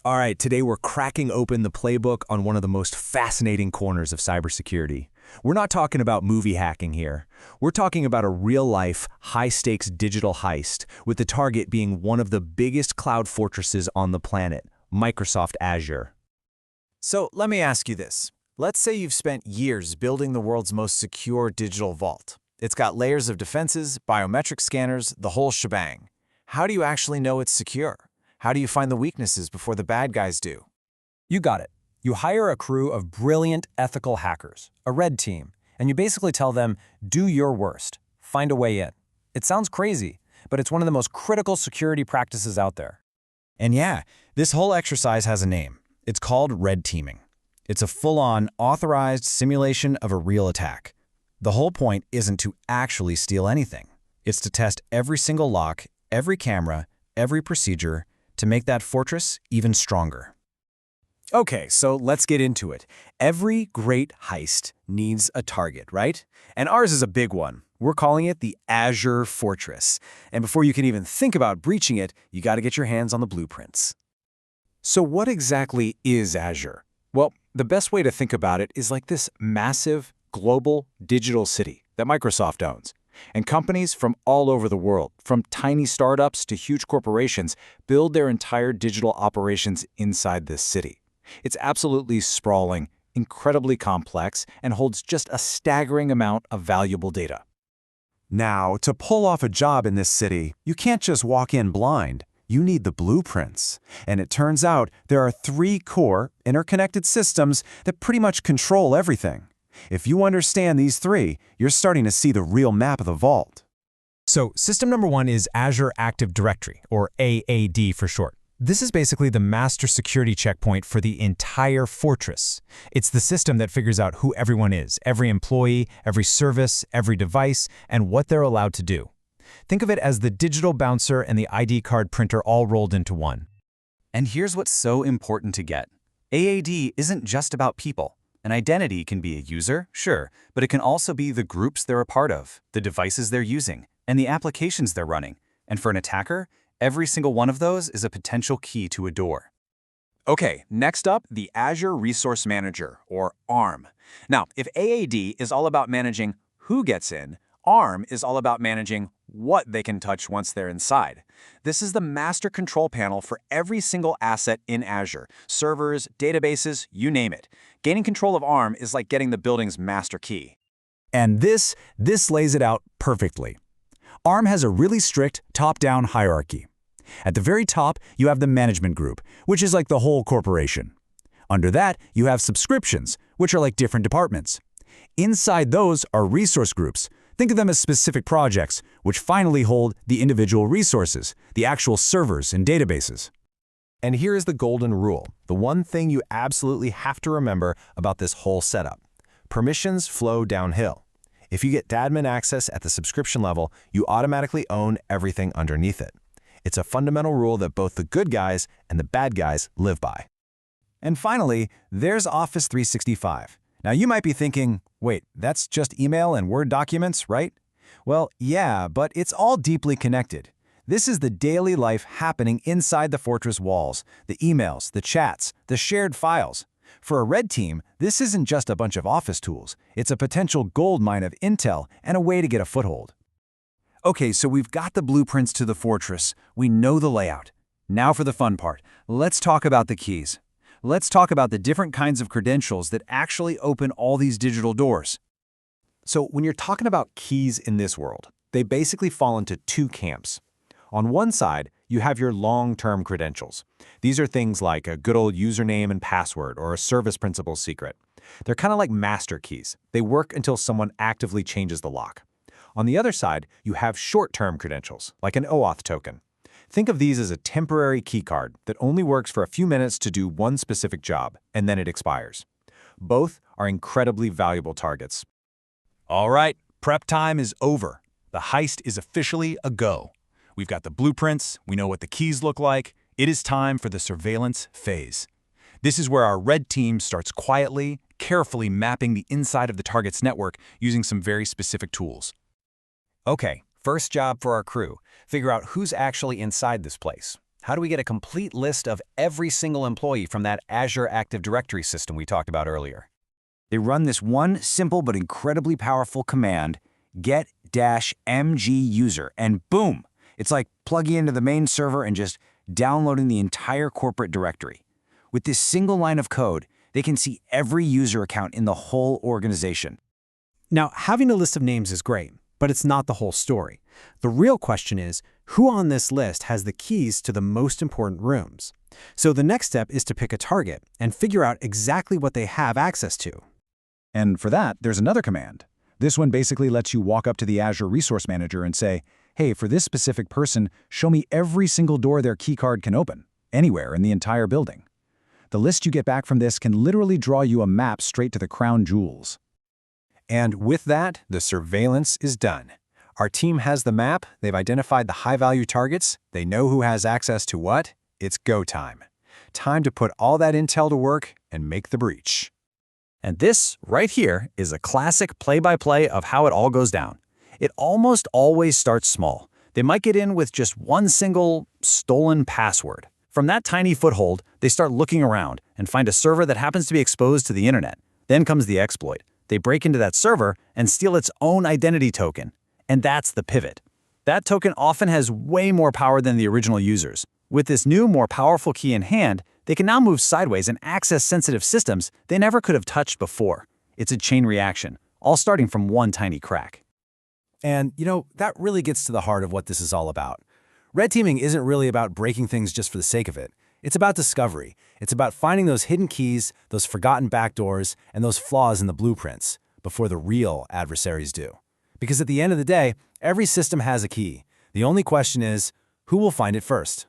All right, today we're cracking open the playbook on one of the most fascinating corners of cybersecurity. We're not talking about movie hacking here. We're talking about a real-life, high-stakes digital heist, with the target being one of the biggest cloud fortresses on the planet, Microsoft Azure. So let me ask you this. Let's say you've spent years building the world's most secure digital vault. It's got layers of defenses, biometric scanners, the whole shebang. How do you actually know it's secure? How do you find the weaknesses before the bad guys do? You got it. You hire a crew of brilliant, ethical hackers, a red team, and you basically tell them, do your worst. Find a way in. It sounds crazy, but it's one of the most critical security practices out there. And yeah, this whole exercise has a name. It's called red teaming. It's a full-on, authorized simulation of a real attack. The whole point isn't to actually steal anything. It's to test every single lock, every camera, every procedure, to make that fortress even stronger. Okay, so let's get into it. Every great heist needs a target, right? And ours is a big one. We're calling it the Azure Fortress. And before you can even think about breaching it, you got to get your hands on the blueprints. So what exactly is Azure? Well, the best way to think about it is like this massive, global digital city that Microsoft owns. And companies from all over the world, from tiny startups to huge corporations, build their entire digital operations inside this city. It's absolutely sprawling, incredibly complex, and holds just a staggering amount of valuable data. Now, to pull off a job in this city, you can't just walk in blind. You need the blueprints. And it turns out there are 3 core, interconnected systems that pretty much control everything. If you understand these 3, you're starting to see the real map of the vault. So system number 1 is Azure Active Directory, or AAD for short. This is basically the master security checkpoint for the entire fortress. It's the system that figures out who everyone is, every employee, every service, every device, and what they're allowed to do. Think of it as the digital bouncer and the ID card printer all rolled into one. And here's what's so important to get. AAD isn't just about people. An identity can be a user, sure, but it can also be the groups they're a part of, the devices they're using, and the applications they're running. And for an attacker, every single one of those is a potential key to a door. Okay, next up, the Azure Resource Manager, or ARM. Now, if AAD is all about managing who gets in, ARM is all about managing what they can touch once they're inside. This is the master control panel for every single asset in Azure, servers, databases, you name it. Gaining control of ARM is like getting the building's master key. And this lays it out perfectly. ARM has a really strict top-down hierarchy. At the very top, you have the management group, which is like the whole corporation. Under that, you have subscriptions, which are like different departments. Inside those are resource groups. Think of them as specific projects, which finally hold the individual resources, the actual servers and databases. And here is the golden rule, the one thing you absolutely have to remember about this whole setup. Permissions flow downhill. If you get admin access at the subscription level, you automatically own everything underneath it. It's a fundamental rule that both the good guys and the bad guys live by. And finally, there's Office 365. Now you might be thinking, wait, that's just email and Word documents, right? Well, yeah, but it's all deeply connected. This is the daily life happening inside the fortress walls, the emails, the chats, the shared files. For a red team, this isn't just a bunch of office tools. It's a potential goldmine of intel and a way to get a foothold. Okay, so we've got the blueprints to the fortress. We know the layout. Now for the fun part. Let's talk about the keys. Let's talk about the different kinds of credentials that actually open all these digital doors. So when you're talking about keys in this world, they basically fall into 2 camps. On one side, you have your long-term credentials. These are things like a good old username and password or a service principal secret. They're kind of like master keys. They work until someone actively changes the lock. On the other side, you have short-term credentials, like an OAuth token. Think of these as a temporary keycard that only works for a few minutes to do one specific job, and then it expires. Both are incredibly valuable targets. All right, prep time is over. The heist is officially a go. We've got the blueprints, we know what the keys look like. It is time for the surveillance phase. This is where our red team starts quietly, carefully mapping the inside of the target's network using some very specific tools. Okay, first job for our crew. Figure out who's actually inside this place. How do we get a complete list of every single employee from that Azure Active Directory system we talked about earlier? They run this one simple but incredibly powerful command, get-mg-user, and boom! It's like plugging into the main server and just downloading the entire corporate directory. With this single line of code, they can see every user account in the whole organization. Now, having a list of names is great, but it's not the whole story. The real question is, who on this list has the keys to the most important rooms? So the next step is to pick a target and figure out exactly what they have access to. And for that, there's another command. This one basically lets you walk up to the Azure Resource Manager and say, hey, for this specific person, show me every single door their keycard can open, anywhere in the entire building. The list you get back from this can literally draw you a map straight to the crown jewels. And with that, the surveillance is done. Our team has the map, they've identified the high-value targets, they know who has access to what. It's go time. Time to put all that intel to work and make the breach. And this, right here, is a classic play-by-play of how it all goes down. It almost always starts small. They might get in with just one single stolen password. From that tiny foothold, they start looking around and find a server that happens to be exposed to the internet. Then comes the exploit. They break into that server and steal its own identity token. And that's the pivot. That token often has way more power than the original users. With this new, more powerful key in hand, they can now move sideways and access sensitive systems they never could have touched before. It's a chain reaction, all starting from one tiny crack. And, that really gets to the heart of what this is all about. Red teaming isn't really about breaking things just for the sake of it. It's about discovery. It's about finding those hidden keys, those forgotten backdoors, and those flaws in the blueprints before the real adversaries do. Because at the end of the day, every system has a key. The only question is, who will find it first?